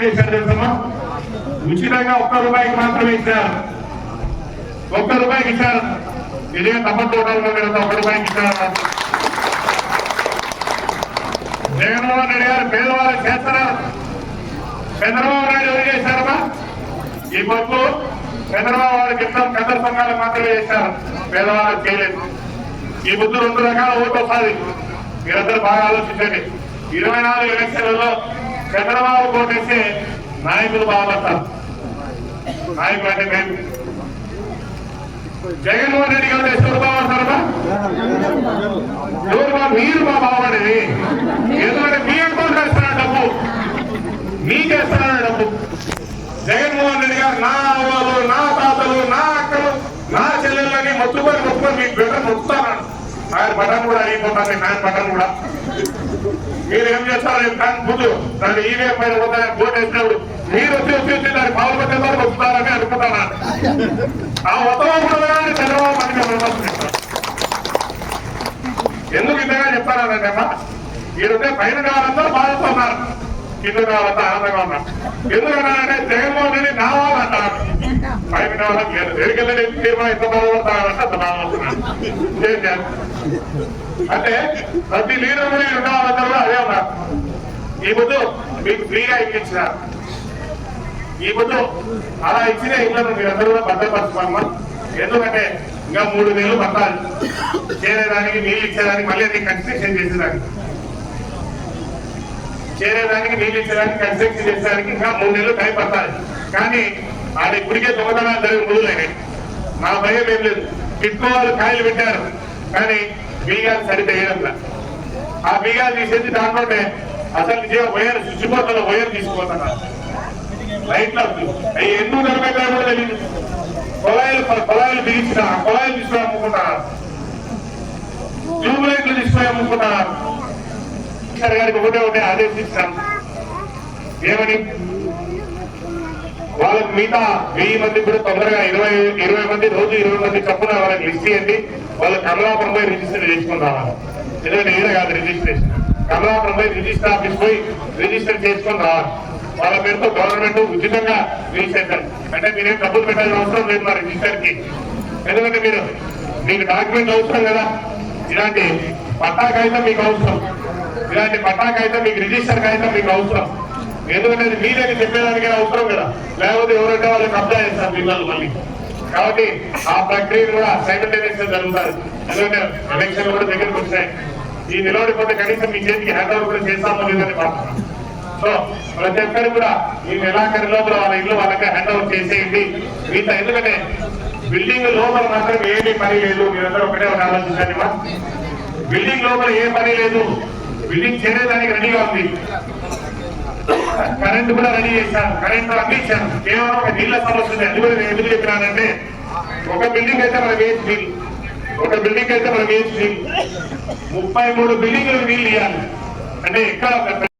చేశారు తెలుసమ్మా, ఉచితంగా ₹1 మాత్రమే ఇచ్చారు. ₹1 ఇచ్చారు. ఇదే తప్పటోటల్లో మీరు ₹1 ఇచ్చారు. జగన్మోహన్ రెడ్డి గారు పేదవాళ్ళకి చేస్తున్నారు. చంద్రబాబు నాయుడు ఎవరు చేశారమ్మా? ఈ పొద్దు చంద్రబాబు వారికి ఇద్దరు పెద్ద సంఘాలకు మాత్రమే చేశారు, పేదవాళ్ళకి చేయలేదు. ఈ బుద్ధు 2 రకాల ఓటు వస్తుంది. మీరందరూ బాగా ఆలోచించండి. 24 ఎలక్షన్లలో చంద్రబాబు ఓటేస్తే నాయకులు బాగుపడతారు. నాయకులు అంటే మేము. జగన్మోహన్ రెడ్డి గారు ఎవరు బాగుపడతారమ్మా? మీరు బాగుపడేది. ఎందుకంటే మీ అకౌంట్ వేస్తున్నారు డబ్బు, మీకేస్తున్నారు డబ్బు. జగన్మోహన్ రెడ్డి గారు నా అవ్వలు, నా తాతలు, నా అక్కలు, నా చెల్లెళ్ళని మొత్తుకొని మీకు బెటర్ మొత్తాను. ఆయన బటన్ కూడా అయిపోతాను, ఫ్యాన్ బటన్ కూడా. మీరు ఏం చేస్తారు? ఫ్యాన్ బుద్ధు దాన్ని ఈవీఎం పైన పోతాయని బోట్ వేసినప్పుడు మీరు వచ్చి దాన్ని పాలు పెట్టేదాన్ని వస్తారని అనుకుంటాను. ఆ మొత్తం కూడా చంద్రబాబు మనకి విమర్శిస్తారు. ఎందుకు ఇంతగా చెప్తానంటే అమ్మా, ఈరోజే పైన కావాలందరూ బాధపడుతున్నారు, కింద కావాలంతా ఆనందంగా ఉన్నారు. ఎందుకన్నారంటే జగన్మోహన్ రెడ్డి నా వాళ్ళు అంటారు. పైన కావాలని లేదు, ఎరికెళ్ళి తీర్మానం ఎంత బాధపడతారంటే అంత బాధపడుతున్నారు. అంటే ప్రతి లీడర్ కూడా ఉన్న వాళ్ళందరూ కూడా అదే ఉన్నారు. ఈ బుద్ధు మీకు ఫ్రీగా ఇప్పించినారు. ఈ బుద్ధు అలా ఇచ్చిన ఇళ్లను మీరందరూ కూడా భద్రపరచుకోమ్మా. ఎందుకంటే ఇంకా 3 నెలలు పట్టాలి చేరేదానికి, నీళ్ళు ఇచ్చేదానికి, మళ్ళీ అది కన్స్ట్రక్షన్ చేసేదానికి, నీళ్ళు ఇచ్చేదానికి, కన్స్ట్రక్షన్ చేసేదానికి ఇంకా 3 నెలలు టైం పట్టాలి. కానీ ఆడ ఇప్పటికే దొంగతనాలు జరిగి మొదలైనాయి. నా భయం ఏం లేదు. టిట్కో వాళ్ళు కాయలు పెట్టారు, కానీ బీగాలు సరిగ్గా వేయడంలా. ఆ బీగాలు తీసేసి దాంట్లోనే అసలు నిజంగా వైర్ శుచిపోతున్న వైర్ తీసుకుపోతున్నారు. లైట్లు అవి ఎందుకు నిలబెట్టారు కూడా తెలియదు. కొలాయిలు బిగించిన కొలాయిలు తీసుకుని అమ్ముకుంటున్నారు, ట్యూబ్ లైట్లు తీసుకుని అమ్ముకుంటున్నారు. గారికి ఒకటే ఆదేశిస్తాం ఏమని, వాళ్ళకి మిగతా 1000 మంది కూడా తొందరగా 20 మంది రోజు 20 మంది చప్పున వాళ్ళకి లిస్ట్ ఇవ్వండి. వాళ్ళు కమలాపురం పోయి రిజిస్టర్ చేసుకుని రావాలి. ఎందుకంటే ఏదో కాదు రిజిస్ట్రేషన్, కమలాపురం పోయి రిజిస్టర్ ఆఫీస్ పోయి రిజిస్టర్ చేసుకొని రావాలి. వాళ్ళ పేరుతో గవర్నమెంట్ ఉచితంగా రిజిస్ట్రేషన్, అంటే మీరేం డబ్బులు పెట్టాల్సిన అవసరం లేదు మా రిజిస్టర్ కి. ఎందుకంటే మీకు డాక్యుమెంట్ అవసరం కదా. ఇలాంటి పట్టా కాగితం మీకు అవసరం, ఇలాంటి పట్టా కాగితం మీకు, రిజిస్టర్ కాగితం మీకు అవసరం. ఎందుకంటే మీరే చెప్పేదానికైనా అవసరం కదా, లేకపోతే ఎవరంటే వాళ్ళు కబ్జా చేస్తారు పిల్లలు మళ్ళీ. కాబట్టి ఆ ప్రక్రియను కూడా సైమల్టేనియస్ గా జరుగుతారు. ఎందుకంటే ఎలక్షన్ కూడా దగ్గరకు వచ్చాయి. ఈ నిలబడిపోతే కనీసం మీ చేతికి హ్యాండ్ ఓవర్ కూడా చేస్తామో లేదని మాట్లాడుతున్నాం. సో ప్రతి ఒక్కరు కూడా ఈ నెలాఖరి లోపల వాళ్ళ ఇల్లు వాళ్ళకి హ్యాండ్ ఓవర్ చేసేయండి. మిగతా ఎందుకంటే బిల్డింగ్ లోపల మాత్రం ఏమీ పని లేదు. మీరందరూ ఒకటే ఆలోచించండి. బిల్డింగ్ లోపల ఏ పని లేదు, బిల్డింగ్ చేరేదానికి రెడీగా ఉంది. కరెంట్ కూడా రెడీ చేశాను, కరెంట్ అన్ని ఇచ్చాను. కేవలం ఒక నీళ్ల సమస్య ఉంది. అది కూడా నేను ఎందుకు చెప్పినానంటే, ఒక బిల్డింగ్ అయితే మన వేస్ట్ నీళ్ళు, 33 బిల్డింగ్లకు నీళ్ళు ఇవ్వాలి. అంటే ఎక్కడ